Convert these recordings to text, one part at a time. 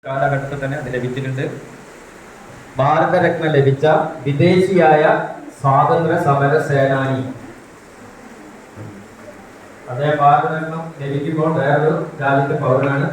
കാലഘട്ടത്തിൽ തന്നെ അത് ലഭിച്ചിട്ടുണ്ട്. ഭാരതരത്ന ലഭിച്ച വിദേശിയായ സ്വാതന്ത്ര്യ സമര സേനാനി. അദ്ദേഹം ഭാരതരത്നം ലഭിക്കുമ്പോൾ വേറൊരു രാജ്യത്തെ പൗരനാണ്.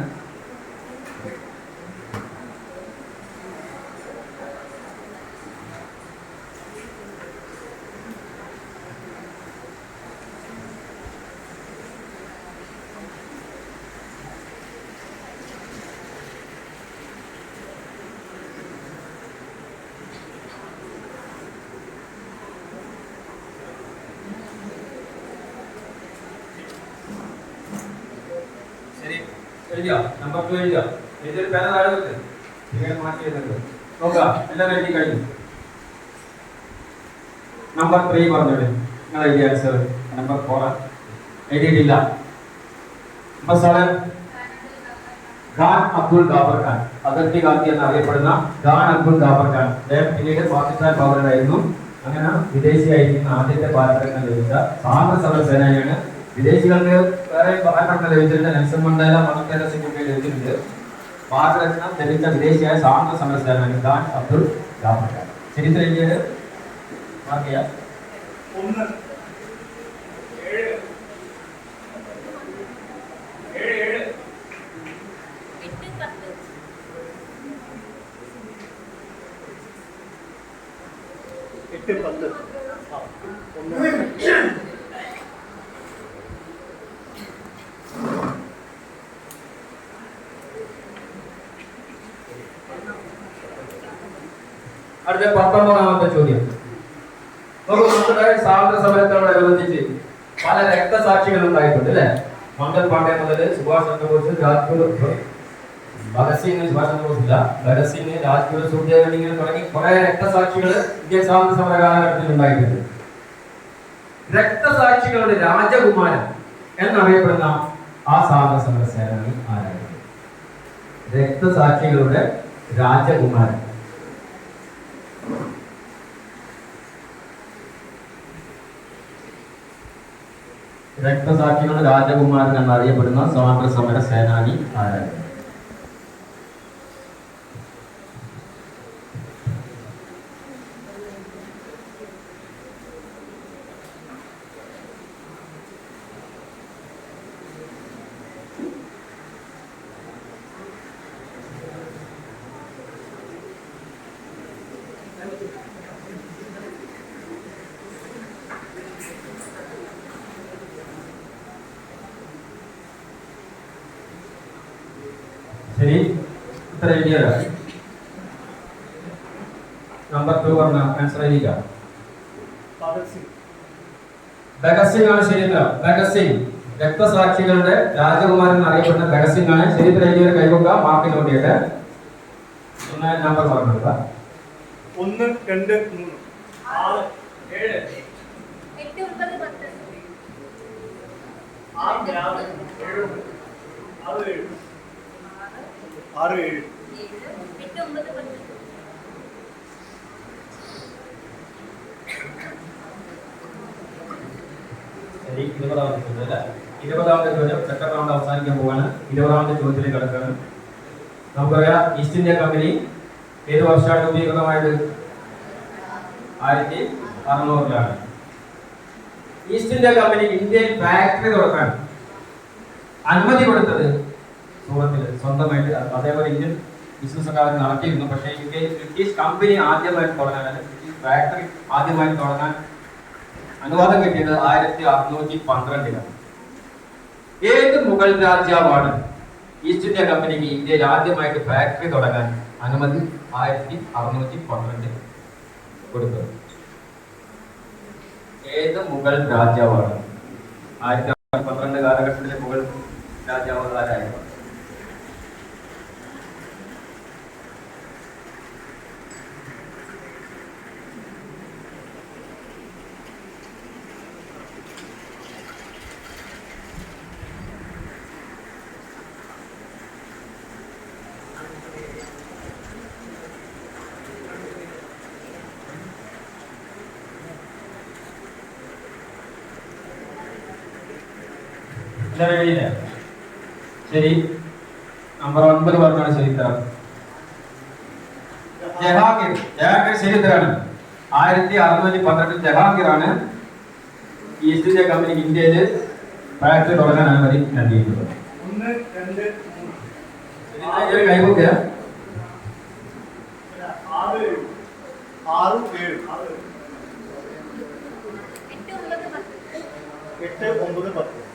നമ്പർ 2 എഴുതുക. എഴുതിയൊരു പേന താഴെ വെക്ക്. ഇങ്ങനെ മാറ്റി എഴുതുന്നത് നോക്കുക. എല്ലാം എഴുതി കഴിഞ്ഞു. നമ്പർ 3 പറഞ്ഞോളൂ. നിങ്ങൾ എഴുതിയ ആൻസർ നമ്പർ 4 എഴുതിയിട്ടില്ല. നമ്പർ 7 ഖാൻ അബ്ദുൽ ഗാഫർ ഖാൻ. അതിർത്തി ഗാന്ധി എന്നറിയപ്പെടുന്ന ഖാൻ അബ്ദുൽ ഗാഫർ ഖാൻ. അദ്ദേഹം പിന്നീട് പാകിസ്ഥാൻ പൗരനായിരുന്നു. അങ്ങനെ വിദേശിയായിരിക്കുന്ന ആദ്യത്തെ ഭാരതരത്ന ലഭിച്ച സ്വാതന്ത്ര്യ സമര സേനാനിയാണ്. വിദേശികൾക്ക് വേറെ ഭാരതരത്ന ലഭിച്ചിട്ടുണ്ട്. നെൽസൺ മണ്ടേല, മദർ സിംഗ് ലഭിച്ചിട്ടുണ്ട്. ഭാരതരത്ന ലഭിച്ച വിദേശിയായ സ്വാതന്ത്ര്യ സമര സേനാനി ഖാൻ അബ്ദുൽ ഗാഫർ ഖാൻ. ചരിത്ര ഇന്ത്യയിൽ മാർക്ക് ചെയ്യാം. 8-10 അടുത്ത 19ാമത്തെ ചോദ്യം. നമ്മുടെ സ്വാതന്ത്ര്യ സമരത്തോടനുബന്ധിച്ച് പല രക്തസാക്ഷികൾ ഉണ്ടായിട്ടുണ്ട് അല്ലെ? മംഗൾ പാണ്ഡെ മുതൽ സുഭാഷ് ചന്ദ്രബോസ്, രാജ്ഗുരു, ഭഗത് സിംഗ്, സുഭാഷ് ചന്ദ്രബോസ് ഇല്ല, ഭഗത് സിംഗ്, രാജ്ഗുരു, സുഖ്ദേവ് ഇങ്ങനെ തുടങ്ങി കുറെ രക്തസാക്ഷികൾ ഇന്ത്യൻ സ്വാതന്ത്ര്യ സമര കാലഘട്ടത്തിൽ ഉണ്ടായിട്ടുണ്ട്. രക്തസാക്ഷികളുടെ രാജകുമാരൻ എന്നറിയപ്പെടുന്ന ആ സ്വാതന്ത്ര്യ സമര സേനാനി ആരായിരുന്നു? രക്തസാക്ഷികളുടെ രാജകുമാരൻ. രക്തസാക്ഷികളുടെ രാജകുമാരൻ എന്നറിയപ്പെടുന്ന സ്വാതന്ത്ര്യ സമര സേനാനി ആരായിരുന്നു? ശരി, ഉത്തരം എഴുതിയല്ലോ. നമ്പർ 2 പറഞ്ഞ ആൻസർ എഴുതിക്ക. ഭഗത് സിംഗ് ആണ് ശരി ഉത്തരം. ഭഗത് സിംഗ്, രക്തസാക്ഷികളുടെ രാജകുമാരൻ എന്നറിയപ്പെടുന്ന ഭഗത് സിംഗ് ആണ്. ശരി ഉത്തരം എഴുതിയ കൈകൊടുക്കുക. മാർക്ക് നോട്ട് ചെയ്യട്ടെ. ഒന്ന് നമ്പർ പറഞ്ഞെടുക്കുക. 1, 2, 3 6 7 8 9 10 6 7 ശരി, 20ാമത്തെ ചോദ്യം അല്ലേ? 20ാമത്തെ ചോദ്യം സെക്കൻഡ് റൗണ്ട് അവസാനിക്കാൻ പോവാണ്. 20ാമത്തെ ചോദ്യത്തിലേക്ക് കടക്കണം. നമുക്കറിയാം, ഈസ്റ്റ് ഇന്ത്യ കമ്പനി ഏത് വർഷമാണ് രൂപീകൃതമായത്? 1600-ലാണ്. ഈസ്റ്റ് ഇന്ത്യ കമ്പനി ഇന്ത്യയിൽ ഫാക്ടറി തുറക്കാൻ അനുമതി കൊടുത്തത് സൂറത്തിൽ സ്വന്തമായിട്ട്. അതേപോലെ ഇന്ത്യൻ ബിസിനസ് ഒക്കെ അവർ നടത്തിയിരുന്നു. പക്ഷേ ഇന്ത്യയിൽ ബ്രിട്ടീഷ് കമ്പനി ആദ്യമായി തുടങ്ങാൻ, ബ്രിട്ടീഷ് ഫാക്ടറി ആദ്യമായി തുടങ്ങാൻ അനുവാദം കിട്ടിയത് 1612-ലാണ്. ഏത് മുഗൾ രാജാവാണ് ഈസ്റ്റ് ഇന്ത്യ കമ്പനിക്ക് ഇന്ത്യയിൽ ആദ്യമായിട്ട് ഫാക്ടറി തുടങ്ങാൻ അനുമതി 1612 കൊടുത്തത്? ഏത് മുഗൾ രാജാവാണ്? 1612 കാലഘട്ടത്തിലെ മുഗൾ രാജാവ് ആരായിരുന്നു? ശരി, നമ്പർ 9 പറഞ്ഞാണ് ശരി ഉത്തരം. ജഹാംഗീർ ശരി ഉത്തരാണ്. 1612 ജഹാംഗീറാണ് ഈസ്റ്റ് ഇന്ത്യ കമ്പനിക്ക് ഇന്ത്യയിൽ ഫാക്ടറി തുടങ്ങാൻ അനുമതി നൽകിയിട്ടുള്ളത്. 1 2 3 കൈപൊക്കുക 6 7 8 9 10 8 9 10